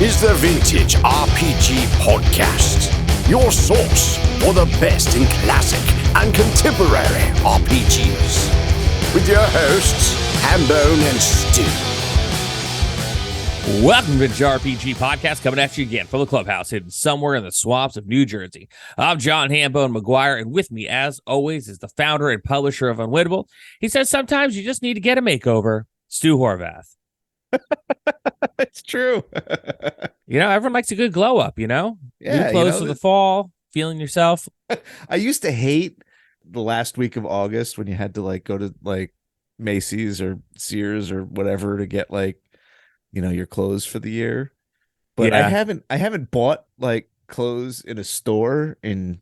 is the Vintage RPG Podcast, your source for the best in classic and contemporary RPGs. With your hosts, Hambone and Stu. Welcome to the RPG Podcast, coming at you again from the clubhouse hidden somewhere in the swamps of New Jersey. I'm John Hambone McGuire, and with me, as always, is the founder and publisher of Unwinnable. He says sometimes you just need to get a makeover, Stu Horvath. It's true. Everyone likes a good glow up, Yeah, new clothes for the fall, feeling yourself. I used to hate the last week of August when you had to go to Macy's or Sears or whatever to get your clothes for the year. But yeah. I haven't bought clothes in a store in,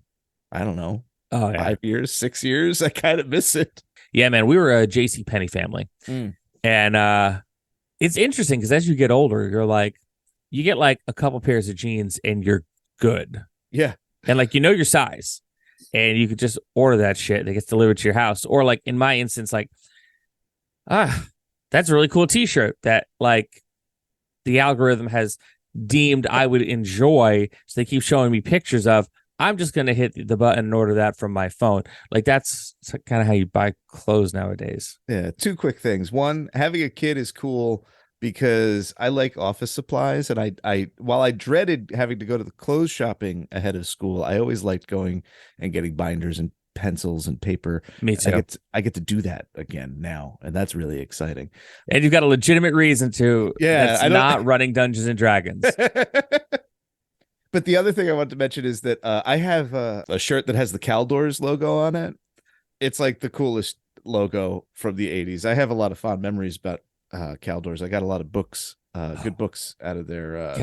I don't know, 5 years, 6 years. I kind of miss it. Yeah, man, we were a JCPenney family. And it's interesting because as you get older, you get a couple pairs of jeans and you're good. Yeah. And your size and you could just order that shit. It gets delivered to your house. Or in my instance, that's a really cool t-shirt that the algorithm has deemed I would enjoy. So they keep showing me pictures of. I'm just going to hit the button and order that from my phone. That's kind of how you buy clothes nowadays. Yeah. Two quick things. One, having a kid is cool because I like office supplies. And I while I dreaded having to go to the clothes shopping ahead of school, I always liked going and getting binders and pencils and paper. Me too. I get to do that again now, and that's really exciting. And you've got a legitimate reason to. Yeah, that's not running Dungeons and Dragons. But the other thing I want to mention is that I have a shirt that has the Caldors logo on it. It's the coolest logo from the 80s. I have a lot of fond memories about Caldors. I got a lot of books, good books out of their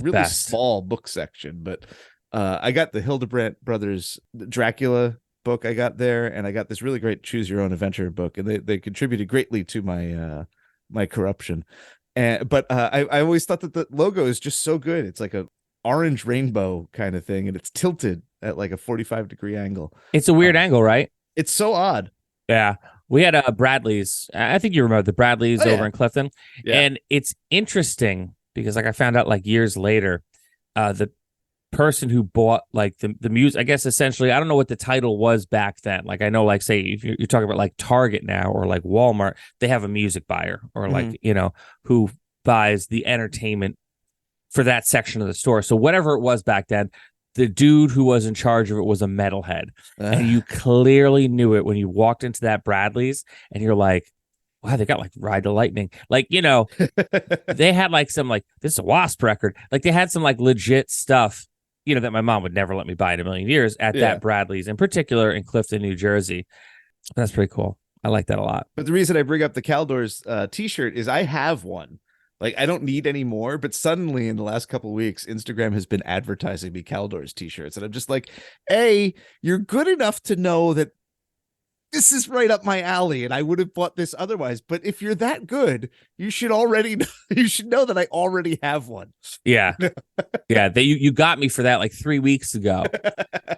really small book section. But I got the Hildebrandt Brothers Dracula book I got there, and I got this really great Choose Your Own Adventure book, and they contributed greatly to my my corruption. But I always thought that the logo is just so good. It's like a orange rainbow kind of thing, and it's tilted at a 45-degree angle. It's a weird angle, right? It's so odd. Yeah. We had Bradley's. I think you remember the Bradley's over in Clifton. Yeah. And it's interesting because I found out years later, the person who bought the music, I guess essentially, I don't know what the title was back then. I know say if you're talking about Target now or Walmart, they have a music buyer or who buys the entertainment for that section of the store. So whatever it was back then, the dude who was in charge of it was a metalhead. And you clearly knew it when you walked into that Bradley's and you're like, wow, they got Ride the Lightning. They had some this is a Wasp record. They had some legit stuff, that my mom would never let me buy in a million years at that Bradley's, in particular in Clifton, New Jersey. That's pretty cool. I like that a lot. But the reason I bring up the Caldors t-shirt is I have one. I don't need any more, but suddenly in the last couple of weeks, Instagram has been advertising me Caldors t-shirts. And I'm just A, you're good enough to know that this is right up my alley and I would have bought this otherwise. But if you're that good, you should know that I already have one. Yeah. Yeah. You got me for that 3 weeks ago.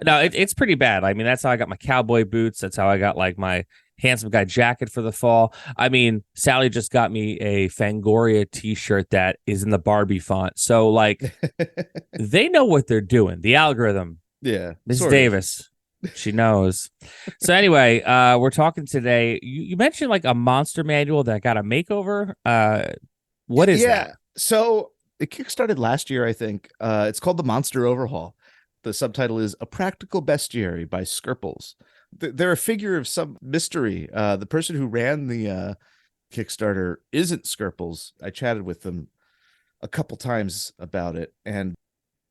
No, it's pretty bad. I mean, that's how I got my cowboy boots. That's how I got my handsome guy jacket for the fall. I mean, Sally just got me a Fangoria t-shirt that is in the Barbie font. So they know what they're doing. The algorithm. Yeah. Mrs. Davis. She knows. So anyway, we're talking today. You mentioned a monster manual that got a makeover. What is that? So it kickstarted last year, I think. It's called the Monster Overhaul. The subtitle is A Practical Bestiary by Skerples. They're a figure of some mystery. The person who ran the Kickstarter isn't Skerples. I chatted with them a couple times about it, and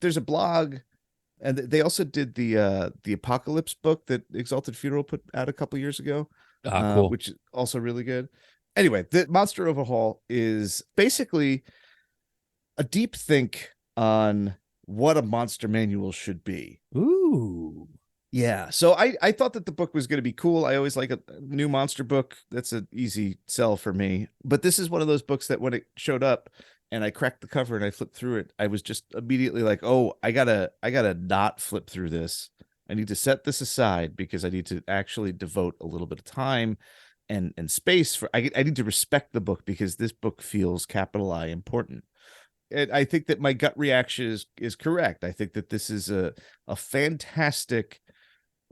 there's a blog, and they also did the Apocalypse book that Exalted Funeral put out a couple years ago, cool. Which is also really good. Anyway, the Monster Overhaul is basically a deep think on what a monster manual should be. Ooh. Yeah, so I thought that the book was going to be cool. I always like a new monster book. That's an easy sell for me. But this is one of those books that when it showed up and I cracked the cover and I flipped through it, I was just immediately oh, I gotta not flip through this. I need to set this aside because I need to actually devote a little bit of time and space for. I need to respect the book because this book feels capital I important. I think that my gut reaction is correct. I think that this is a fantastic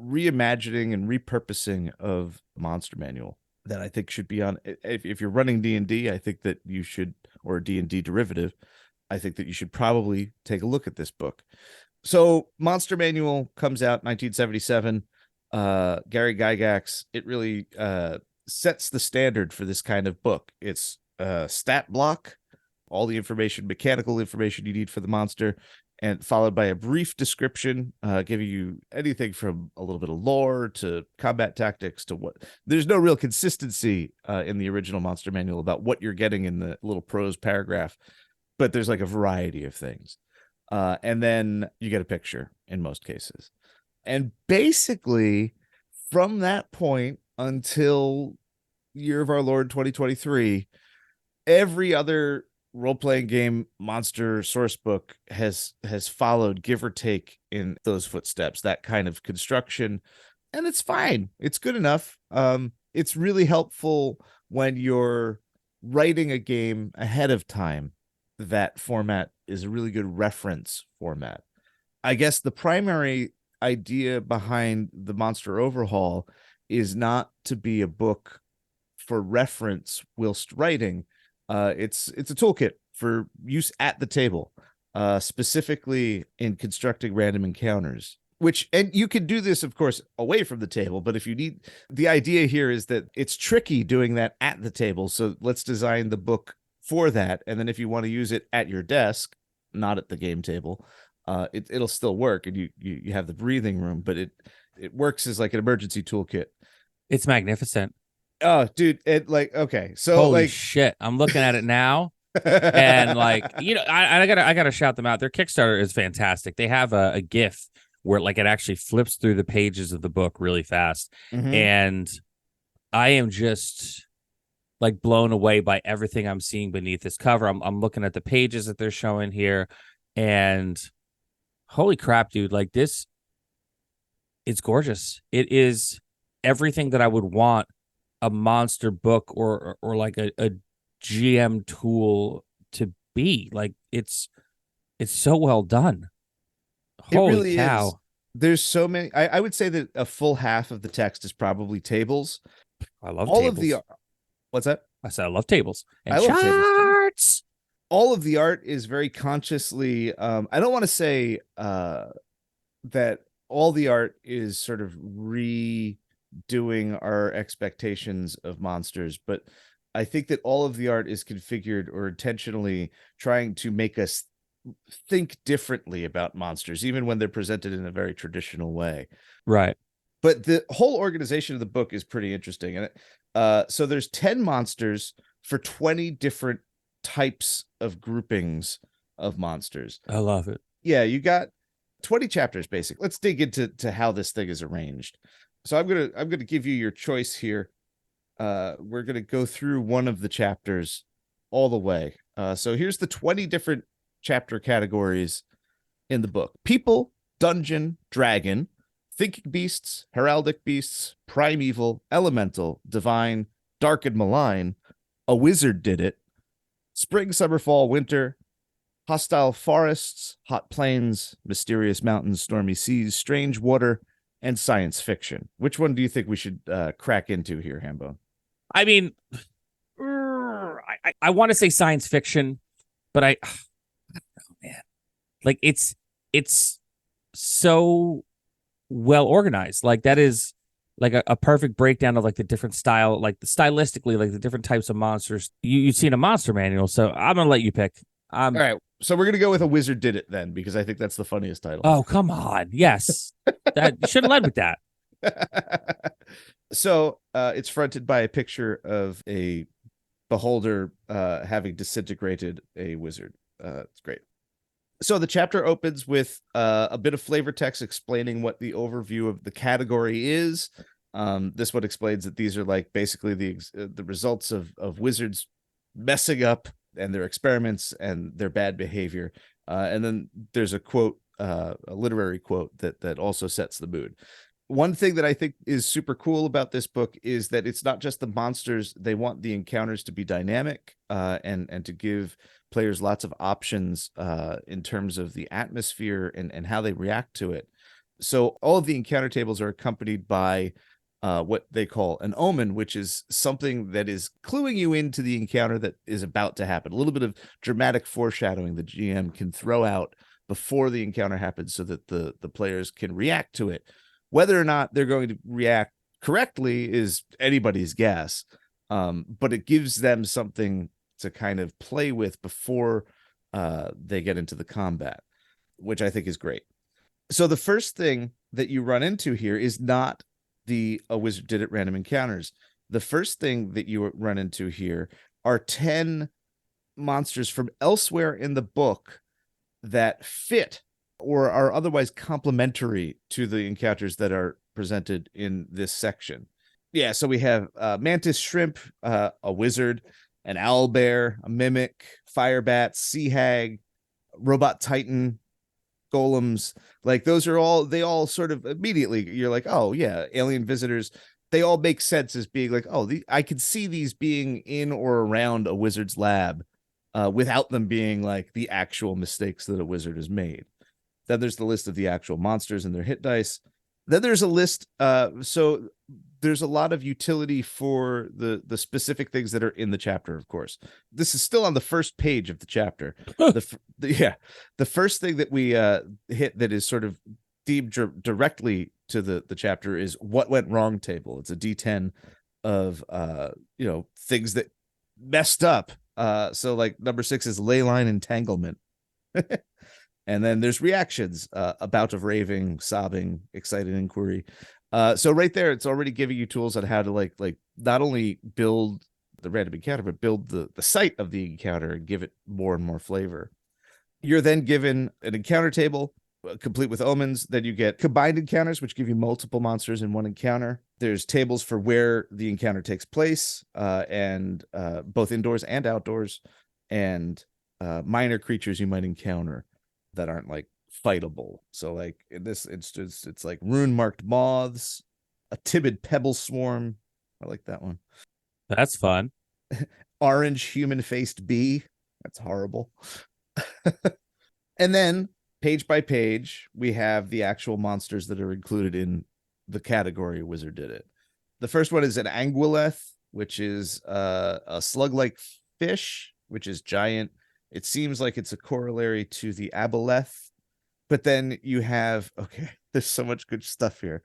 reimagining and repurposing of Monster Manual that I think should be on. If you're running D&D, I think that you should, or a D&D derivative, I think that you should probably take a look at this book. So Monster Manual comes out 1977. Gary Gygax, it really sets the standard for this kind of book. It's stat block, all the information, mechanical information you need for the monster, and followed by a brief description, giving you anything from a little bit of lore to combat tactics to what. There's no real consistency in the original Monster Manual about what you're getting in the little prose paragraph, but there's like a variety of things. And then you get a picture in most cases. And basically, from that point until Year of Our Lord 2023, every other role-playing game monster source book has followed, give or take, in those footsteps, that kind of construction. And it's fine. It's good enough. It's really helpful when you're writing a game ahead of time. That format is a really good reference format. I guess the primary idea behind the Monster Overhaul is not to be a book for reference whilst writing. It's a toolkit for use at the table, specifically in constructing random encounters. And you can do this, of course, away from the table. But if you need, the idea here is that it's tricky doing that at the table. So let's design the book for that. And then if you want to use it at your desk, not at the game table, it'll still work, and you have the breathing room. But it works as like an emergency toolkit. It's magnificent. Oh, dude, okay, so holy shit, I'm looking at it now, and I gotta shout them out. Their Kickstarter is fantastic. They have a GIF where it actually flips through the pages of the book really fast, and I am just blown away by everything I'm seeing beneath this cover. I'm looking at the pages that they're showing here, and holy crap, dude! This, it's gorgeous. It is everything that I would want a monster book or a GM tool to be. It's so well done. Holy really cow. Is. There's so many. I would say that a full half of the text is probably tables. I love all tables. of the. What's that? I said I love tables and I love charts. All of the art is very consciously. I don't want to say that all the art is sort of redoing our expectations of monsters, but I think that all of the art is configured or intentionally trying to make us think differently about monsters, even when they're presented in a very traditional way. Right. But the whole organization of the book is pretty interesting. And so there's 10 monsters for 20 different types of groupings of monsters. I love it. Yeah, you got 20 chapters, basically. Let's dig into how this thing is arranged. So I'm gonna give you your choice here. We're gonna go through one of the chapters all the way. So here's the 20 different chapter categories in the book: people, dungeon, dragon, thinking beasts, heraldic beasts, primeval, elemental, divine, dark and malign, a wizard did it, spring, summer, fall, winter, hostile forests, hot plains, mysterious mountains, stormy seas, strange water, and science fiction. Which one do you think we should crack into here, Hambone? I mean, I want to say science fiction, but I don't know, man. It's so well organized. That is a perfect breakdown of the different style, stylistically, the different types of monsters you've seen a Monster Manual. So I'm gonna let you pick. All right, so we're gonna go with a wizard did it then, because I think that's the funniest title. Oh, come on. Yes. That you should have led with that. So it's fronted by a picture of a beholder having disintegrated a wizard. It's great. So the chapter opens with a bit of flavor text explaining what the overview of the category is. This one explains that these are basically the results of wizards messing up and their experiments and their bad behavior. And then there's a quote, a literary quote that also sets the mood. One thing that I think is super cool about this book is that it's not just the monsters. They want the encounters to be dynamic, and to give players lots of options in terms of the atmosphere and how they react to it. So all of the encounter tables are accompanied by what they call an omen, which is something that is cluing you into the encounter that is about to happen. A little bit of dramatic foreshadowing the GM can throw out before the encounter happens so that the players can react to it. Whether or not they're going to react correctly is anybody's guess, but it gives them something to kind of play with before they get into the combat, which I think is great. So the first thing that you run into here is not a wizard did it random encounters. The first thing that you run into here are 10 monsters from elsewhere in the book that fit or are otherwise complementary to the encounters that are presented in this section. Yeah, so we have mantis shrimp, a wizard, an owl bear, a mimic, fire bat, sea hag, robot titan, golems. Like those are all, they all sort of immediately you're like, oh yeah, alien visitors. They all make sense as being like, oh, I could see these being in or around a wizard's lab without them being like the actual mistakes that a wizard has made. Then there's the list of the actual monsters and their hit dice. Then there's a list. So there's a lot of utility for the specific things that are in the chapter, of course. This is still on the first page of the chapter. The first thing that we hit that is sort of deemed directly to the chapter is what went wrong table. It's a D10 of things that messed up. So like number 6 is ley line entanglement. And then there's reactions, a bout of raving, sobbing, excited inquiry. So right there, it's already giving you tools on how to like not only build the random encounter, but build the site of the encounter and give it more and more flavor. You're then given an encounter table complete with omens. Then you get combined encounters, which give you multiple monsters in one encounter. There's tables for where the encounter takes place, and both indoors and outdoors, and minor creatures you might encounter that aren't like fightable. So like in this instance, it's like rune marked moths, a timid pebble swarm. I like that one. That's fun. Orange human faced bee. That's horrible. And then page by page, we have the actual monsters that are included in the category Wizard Did It. The first one is an anguilleth, which is a slug-like fish, which is giant. It seems like it's a corollary to the aboleth, but then you have, okay, there's so much good stuff here.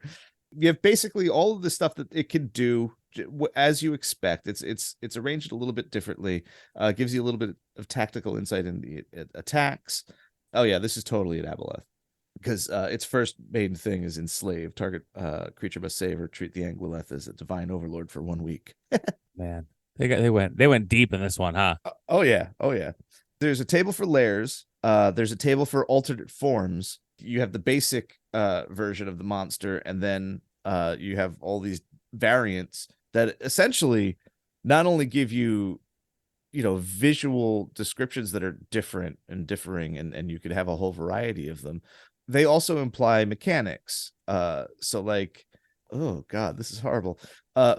You have basically all of the stuff that it can do as you expect. It's arranged a little bit differently, gives you a little bit of tactical insight in the attacks. Oh yeah, this is totally an aboleth because its first main thing is enslave. Target creature must save or treat the anguilleth as a divine overlord for 1 week. Man, they went deep in this one, huh? Oh yeah. There's a table for layers. There's a table for alternate forms. You have the basic version of the monster, and then you have all these variants that essentially not only give you, visual descriptions that are different and differing, and you could have a whole variety of them. They also imply mechanics. So like, oh God, this is horrible.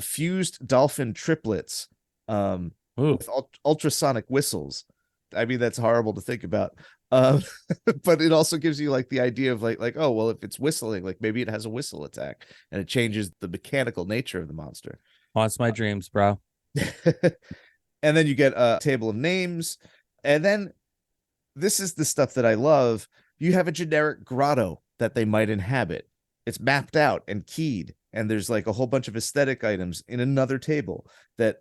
Fused dolphin triplets with ultrasonic whistles. I mean, that's horrible to think about. But it also gives you like the idea of like, oh, well, if it's whistling, like maybe it has a whistle attack and it changes the mechanical nature of the monster. Haunts my dreams, bro. And then you get a table of names. And then this is the stuff that I love. You have a generic grotto that they might inhabit. It's mapped out and keyed. And there's like a whole bunch of aesthetic items in another table that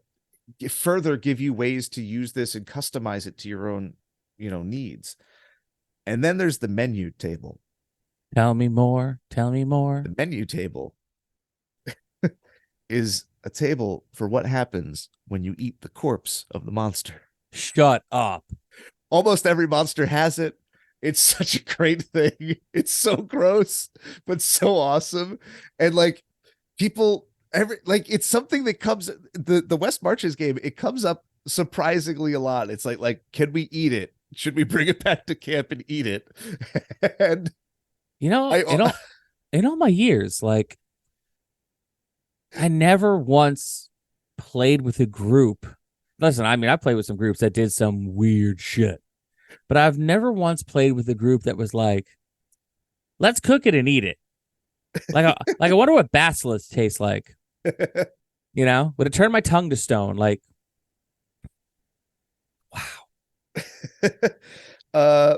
further give you ways to use this and customize it to your own, needs. And then there's the menu table. Tell me more. The menu table is a table for what happens when you eat the corpse of the monster. Shut up. Almost every monster has it. It's such a great thing. It's so gross, but so awesome. And like people, it's something that comes, the West Marches game, it comes up surprisingly a lot. It's like, can we eat it? Should we bring it back to camp and eat it? And in all my years, like I never once played with a group. Listen, I mean, I played with some groups that did some weird shit, but I've never once played with a group that was like, let's cook it and eat it. I wonder what basilisk tastes like. You know, would it turn my tongue to stone? Like, wow.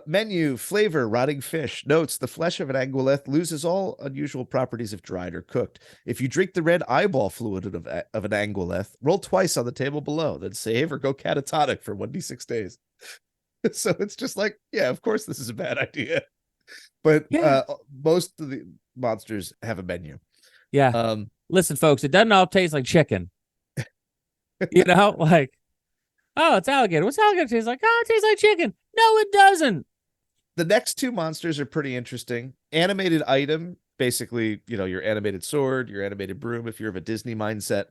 Menu, flavor, rotting fish. Notes, the flesh of an anguillette loses all unusual properties if dried or cooked. If you drink the red eyeball fluid of an anguillette, roll twice on the table below, then save or go catatonic for 1d6 days. So it's just like, yeah, of course this is a bad idea. But most of the monsters have a menu. Yeah. Listen, folks, it doesn't all taste like chicken. You know, like, oh, it's alligator. What's alligator taste like? Oh, it tastes like chicken. No, it doesn't. The next two monsters are pretty interesting. Animated item, basically, you know, your animated sword, your animated broom, if you're of a Disney mindset.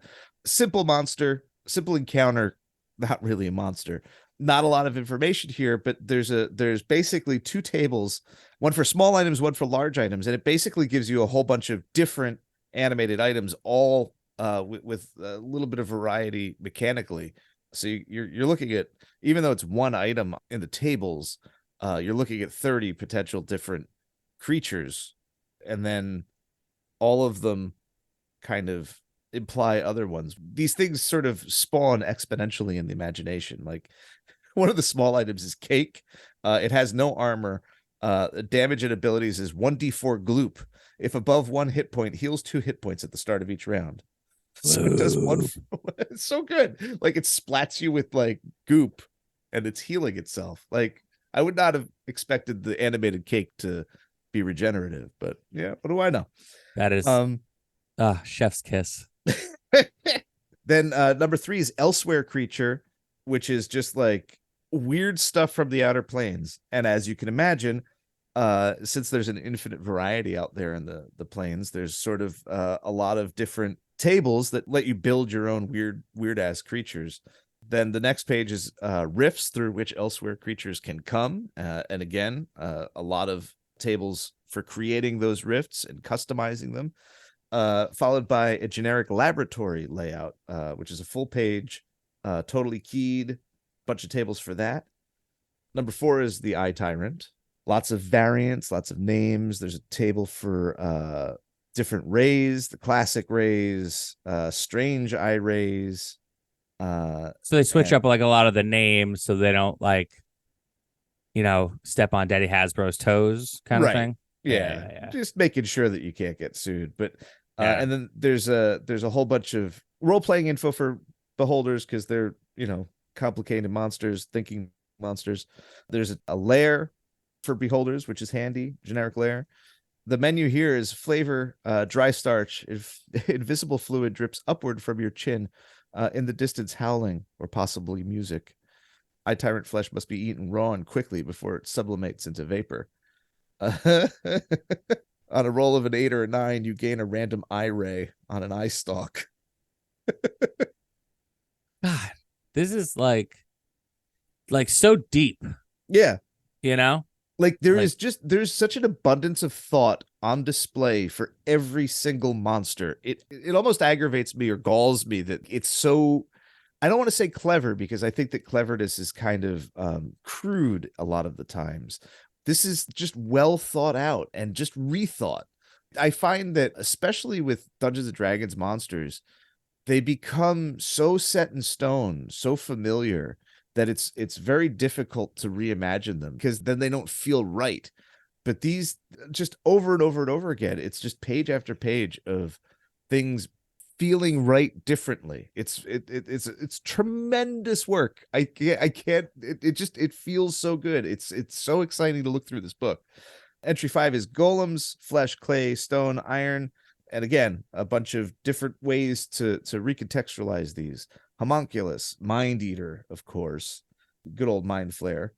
Simple monster, simple encounter, not really a monster. Not a lot of information here, but there's basically two tables, one for small items, one for large items, and it basically gives you a whole bunch of different animated items, all with a little bit of variety mechanically. So you're looking at, even though it's one item in the tables, you're looking at 30 potential different creatures, and then all of them kind of imply other ones. These things sort of spawn exponentially in the imagination. Like, one of the small items is cake. It has no armor. Damage and abilities is 1d4 gloop. If above 1 hit point, heals 2 hit points at the start of each round. So it does one. It's so good. Like, it splats you with like goop, and it's healing itself. Like, I would not have expected the animated cake to be regenerative, but yeah, what do I know? That is chef's kiss. Then number 3 is elsewhere creature, which is just like weird stuff from the outer planes. And as you can imagine, since there's an infinite variety out there in the planes, there's sort of a lot of different tables that let you build your own weird ass creatures. Then the next page is rifts through which elsewhere creatures can come, and again, a lot of tables for creating those rifts and customizing them, followed by a generic laboratory layout, which is a full page, totally keyed, bunch of tables for that. Number 4 is the eye tyrant. Lots of variants, lots of names. There's a table for different rays, the classic rays, strange eye rays. So they switch up like a lot of the names so they don't, like, you know, step on Daddy Hasbro's toes kind of thing. Yeah. Just making sure that you can't get sued. But and then there's a whole bunch of role-playing info for beholders, because they're, you know, complicated monsters, thinking monsters. There's a lair for beholders, which is handy, generic lair. The menu here is flavor, dry starch. If invisible fluid drips upward from your chin, in the distance, howling or possibly music. Eye tyrant flesh must be eaten raw and quickly before it sublimates into vapor. On a roll of an 8 or a 9, you gain a random eye ray on an eye stalk. God, this is like so deep. Yeah. You know? Like, there's such an abundance of thought on display for every single monster. It almost aggravates me or galls me that it's so, I don't want to say clever, because I think that cleverness is kind of crude a lot of the times. This is just well thought out and just rethought. I find that, especially with Dungeons and Dragons monsters, they become so set in stone, so familiar, that it's very difficult to reimagine them, because then they don't feel right. But these, just over and over and over again, it's just page after page of things feeling right differently. It's tremendous work. I can't. It feels so good. It's so exciting to look through this book. Entry 5 is golems, flesh, clay, stone, iron, and again, a bunch of different ways to recontextualize these. Homunculus, mind eater, of course, good old mind flare.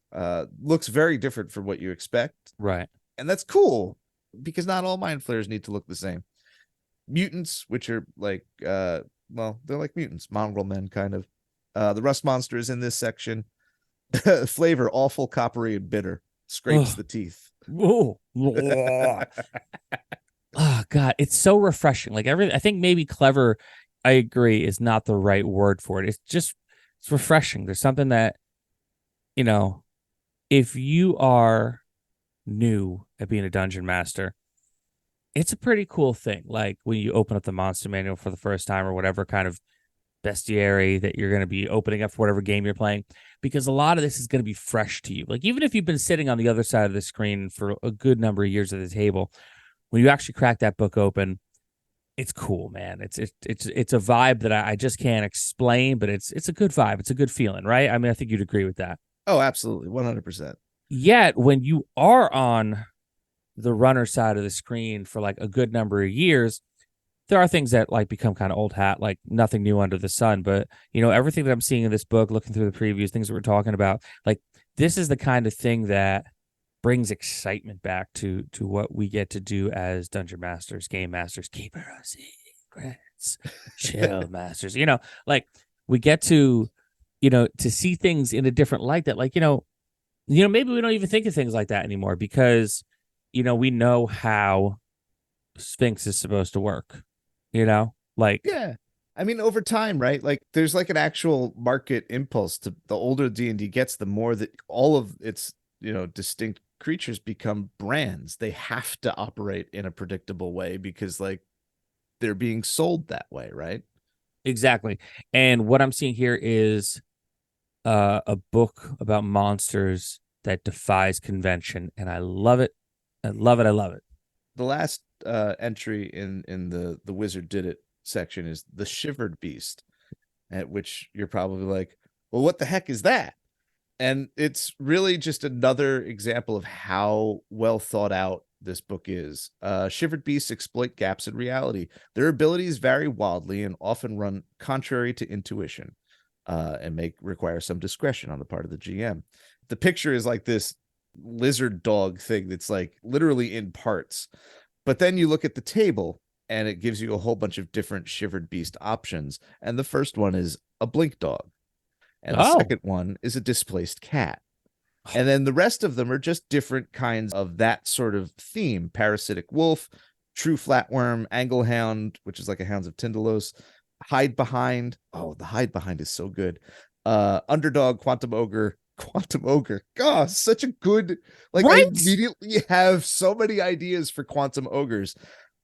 Looks very different from what you expect, right? And that's cool, because not all mind flares need to look the same. Mutants, which are like, well, they're like mutants, mongrel men, kind of. The rust monster is in this section. Flavor, awful, coppery, and bitter. Scrapes the teeth. Oh, God, God, it's so refreshing. Like I think maybe clever, I agree, is not the right word for it. It's refreshing. There's something that, if you are new at being a dungeon master, it's a pretty cool thing. Like when you open up the monster manual for the first time or whatever kind of bestiary that you're going to be opening up for whatever game you're playing, because a lot of this is going to be fresh to you. Like even if you've been sitting on the other side of the screen for a good number of years at the table, when you actually crack that book open, it's cool, man. It's a vibe that I just can't explain, but it's a good vibe. It's a good feeling, right? I mean, I think you'd agree with that. Oh, absolutely. 100%. Yet when you are on the runner side of the screen for like a good number of years, there are things that like become kind of old hat, like nothing new under the sun. But, everything that I'm seeing in this book, looking through the previews, things that we're talking about, like this is the kind of thing that brings excitement back to what we get to do as dungeon masters, game masters, keeper of secrets, chill masters. Like we get to, to see things in a different light that, like, maybe we don't even think of things like that anymore because, we know how Sphinx is supposed to work. Like, yeah. I mean, over time, right? Like there's like an actual market impulse to the older D&D gets, the more that all of its, distinct creatures become brands. They have to operate in a predictable way because like they're being sold that way, right? Exactly. And what I'm seeing here is a book about monsters that defies convention, and I love it. I love it. I love it. The last entry in the Wizard Did It section is the Shivered Beast, at which you're probably like, well, what the heck is that? And it's really just another example of how well thought out this book is. Shivered beasts exploit gaps in reality. Their abilities vary wildly and often run contrary to intuition, and require some discretion on the part of the GM. The picture is like this lizard dog thing that's like literally in parts. But then you look at the table and it gives you a whole bunch of different shivered beast options. And the first one is a blink dog. And the second one is a displaced cat. And then the rest of them are just different kinds of that sort of theme. Parasitic wolf, true flatworm, anglehound, which is like a Hounds of Tyndalos, hide behind. Oh, the hide behind is so good. Underdog, quantum ogre. God, such a good, like, right? I immediately have so many ideas for quantum ogres.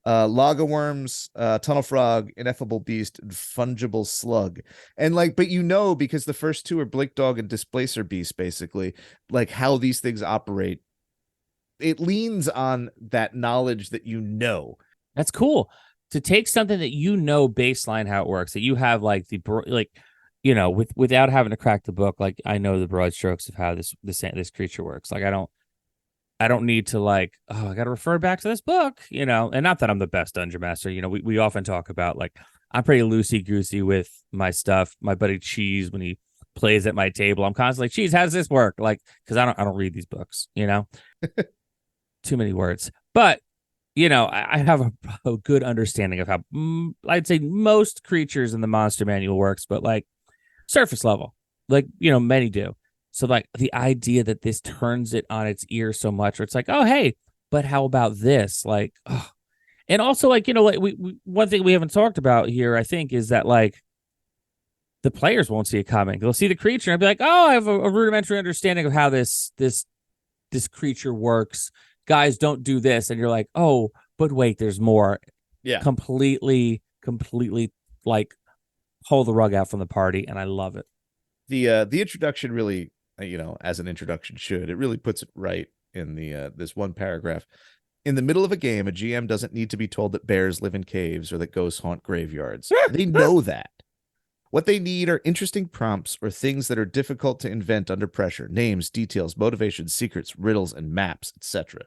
Loggerworms, tunnel frog, ineffable beast, and fungible slug. And like, but because the first two are blink dog and displacer beast, basically, like how these things operate, it leans on that knowledge that That's cool to take something that baseline how it works, that you have like without having to crack the book. Like I know the broad strokes of how this creature works. Like I don't need to like, I got to refer back to this book, and not that I'm the best dungeon master. We often talk about like, I'm pretty loosey-goosey with my stuff. My buddy Cheese, when he plays at my table, I'm constantly like, Cheese, how does this work? Like, cause I don't read these books, too many words, but I have a good understanding of how I'd say most creatures in the monster manual works, but like surface level, like, many do. So like the idea that this turns it on its ear so much, where it's like, oh, hey, but how about this? Like, oh. And also like, like we one thing we haven't talked about here, I think, is that like the players won't see it coming. They'll see the creature and be like, oh, I have a rudimentary understanding of how this creature works. Guys, don't do this. And you're like, oh, but wait, there's more. Yeah. Completely like pull the rug out from the party. And I love it. The introduction really, as an introduction should, it really puts it right in this one paragraph. In the middle of a game, a GM doesn't need to be told that bears live in caves or that ghosts haunt graveyards. They know that. What they need are interesting prompts or things that are difficult to invent under pressure: names, details, motivations, secrets, riddles, and maps, etc.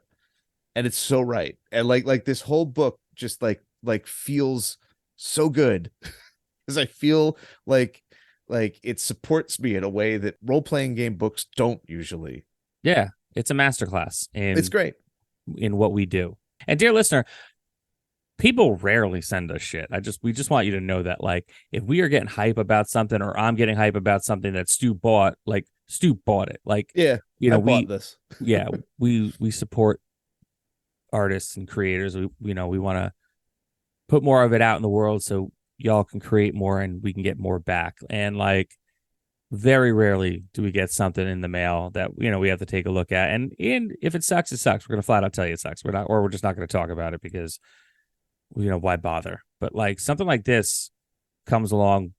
And it's so right. And like this whole book just like feels so good because I feel like it supports me in a way that role-playing game books don't usually. Yeah, it's a masterclass. It's great in what we do. And dear listener, people rarely send us shit. We just want you to know that, like, if we are getting hype about something, or I'm getting hype about something that Stu bought, like Stu bought it. Like, yeah, I bought this. Yeah, we support artists and creators. We want to put more of it out in the world so y'all can create more and we can get more back. And like, very rarely do we get something in the mail that, you know, we have to take a look at. And if it sucks, it sucks. We're going to flat out tell you it sucks. We're just not going to talk about it because, you know, why bother? But like something like this comes along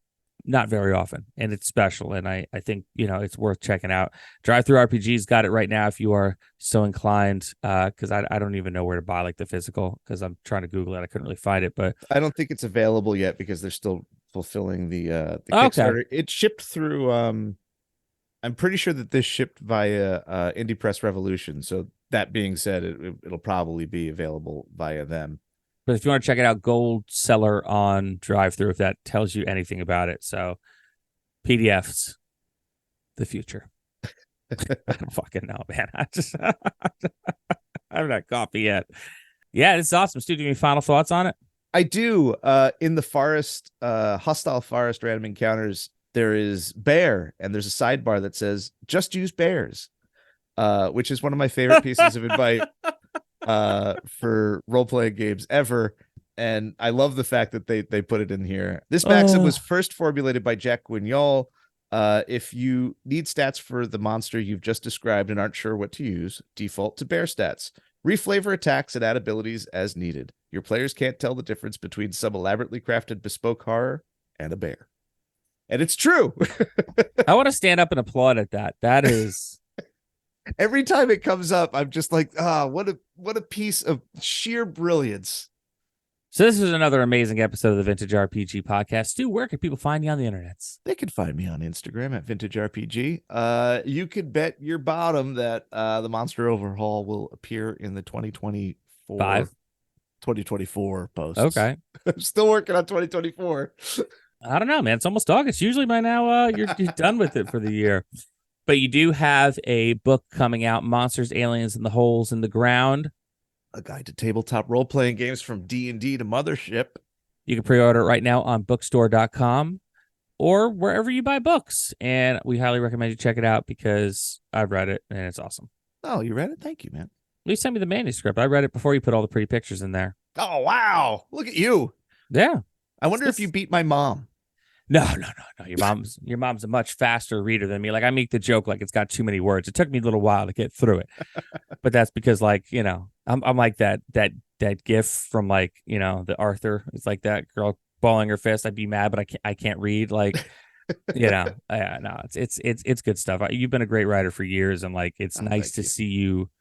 not very often, and it's special. And I think, you know, it's worth checking out. Drive Through RPG's got it right now if you are so inclined, because I don't even know where to buy like the physical, because I'm trying to Google it. I couldn't really find it, but I don't think it's available yet because they're still fulfilling the Okay. Kickstarter. It shipped through. I'm pretty sure that this shipped via Indie Press Revolution. So that being said, it'll probably be available via them. But if you want to check it out, gold seller on Drive Through, if that tells you anything about it. So PDFs, the future. I don't fucking know, man. I haven't had coffee yet. Yeah, it's awesome. Stu, do you have any final thoughts on it? I do. In the forest, hostile forest random encounters, there is bear, and there's a sidebar that says "Just use bears," which is one of my favorite pieces of advice for role-playing games ever. And I love the fact that they put it in here. This maxim was first formulated by Jack Guignol. If you need stats for the monster you've just described and aren't sure what to use, default to bear stats. Reflavor attacks and add abilities as needed. Your players can't tell the difference between some elaborately crafted bespoke horror and a bear. And it's true. I want to stand up and applaud at that. That is... Every time it comes up, I'm just like, what a piece of sheer brilliance. So this is another amazing episode of the Vintage RPG Podcast. Stu, where can people find you on the internet? They can find me on Instagram at Vintage RPG. You could bet your bottom that the Monster Overhaul will appear in the 2024 posts. Okay. I'm still working on 2024. I don't know, man. It's almost August. Usually by now you're done with it for the year. But you do have a book coming out, Monsters, Aliens, and the Holes in the Ground. A guide to tabletop role-playing games from D&D to Mothership. You can pre-order it right now on bookstore.com or wherever you buy books. And we highly recommend you check it out because I've read it and it's awesome. Oh, you read it? Thank you, man. At least send me the manuscript. I read it before you put all the pretty pictures in there. Oh, wow. Look at you. Yeah. I wonder if you beat my mom. No. Your mom's a much faster reader than me. Like I make the joke like it's got too many words. It took me a little while to get through it, but that's because like, you know, I'm like that gif from like, you know, the Arthur. It's like that girl balling her fist. I'd be mad, but I can't read. Like, you know, no, it's good stuff. You've been a great writer for years, and like it's nice to see you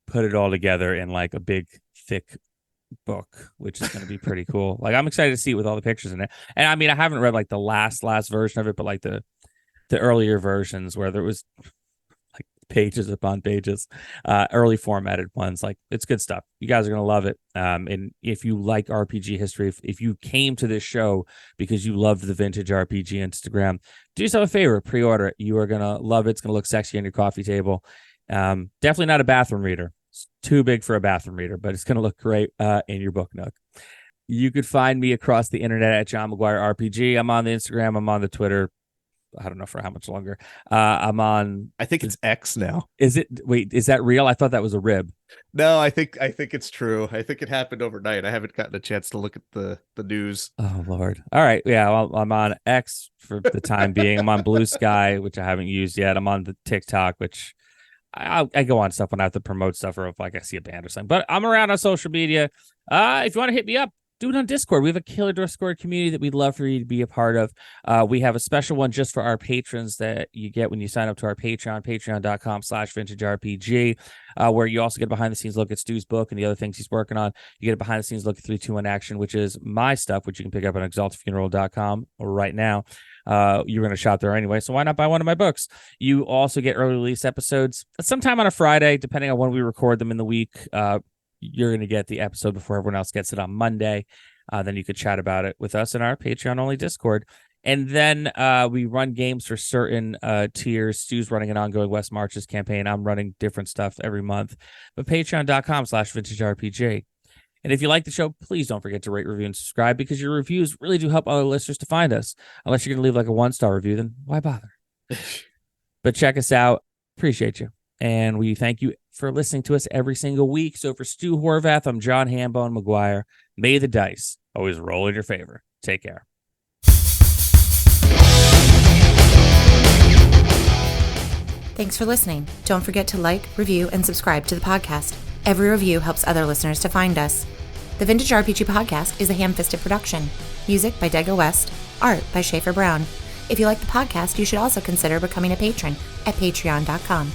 put it all together in like a big thick book, which is going to be pretty cool. Like I'm excited to see it with all the pictures in it. And I mean, I haven't read like the last version of it, but like the earlier versions where there was like pages upon pages, early formatted ones. Like it's good stuff. You guys are going to love it. And if you like RPG history, if you came to this show because you loved the Vintage RPG Instagram, do yourself a favor, pre-order it. You are going to love it. It's going to look sexy on your coffee table. Definitely not a bathroom reader. It's too big for a bathroom reader, but it's going to look great in your book nook. You could find me across the internet at John McGuire RPG. I'm on the Instagram. I'm on the Twitter. I don't know for how much longer. I'm on. I think it's X now. Is it? Wait, is that real? I thought that was a rib. No, I think it's true. I think it happened overnight. I haven't gotten a chance to look at the news. Oh Lord. All right. Yeah. Well, I'm on X for the time being. I'm on Blue Sky, which I haven't used yet. I'm on the TikTok, which I go on stuff when I have to promote stuff or if like I see a band or something. But I'm around on social media. If you want to hit me up, do it on Discord. We have a killer Discord community that we'd love for you to be a part of. We have a special one just for our patrons that you get when you sign up to our Patreon, patreon.com/vintagerpg, where you also get a behind-the-scenes look at Stu's book and the other things he's working on. You get a behind-the-scenes look at 321 Action, which is my stuff, which you can pick up on exaltedfuneral.com right now. You're going to shop there anyway, so why not buy one of my books? You also get early release episodes sometime on a Friday, depending on when we record them in the week. You're going to get the episode before everyone else gets it on Monday. Then you could chat about it with us in our Patreon-only Discord. And then we run games for certain tiers. Stu's running an ongoing West Marches campaign. I'm running different stuff every month. But patreon.com/vintagerpg. And if you like the show, please don't forget to rate, review, and subscribe because your reviews really do help other listeners to find us. Unless you're going to leave like a 1-star review, then why bother? But check us out. Appreciate you. And we thank you for listening to us every single week. So for Stu Horvath, I'm John Hambone McGuire. May the dice always roll in your favor. Take care. Thanks for listening. Don't forget to like, review, and subscribe to the podcast. Every review helps other listeners to find us. The Vintage RPG Podcast is a ham-fisted production. Music by Dega West. Art by Schaefer Brown. If you like the podcast, you should also consider becoming a patron at patreon.com.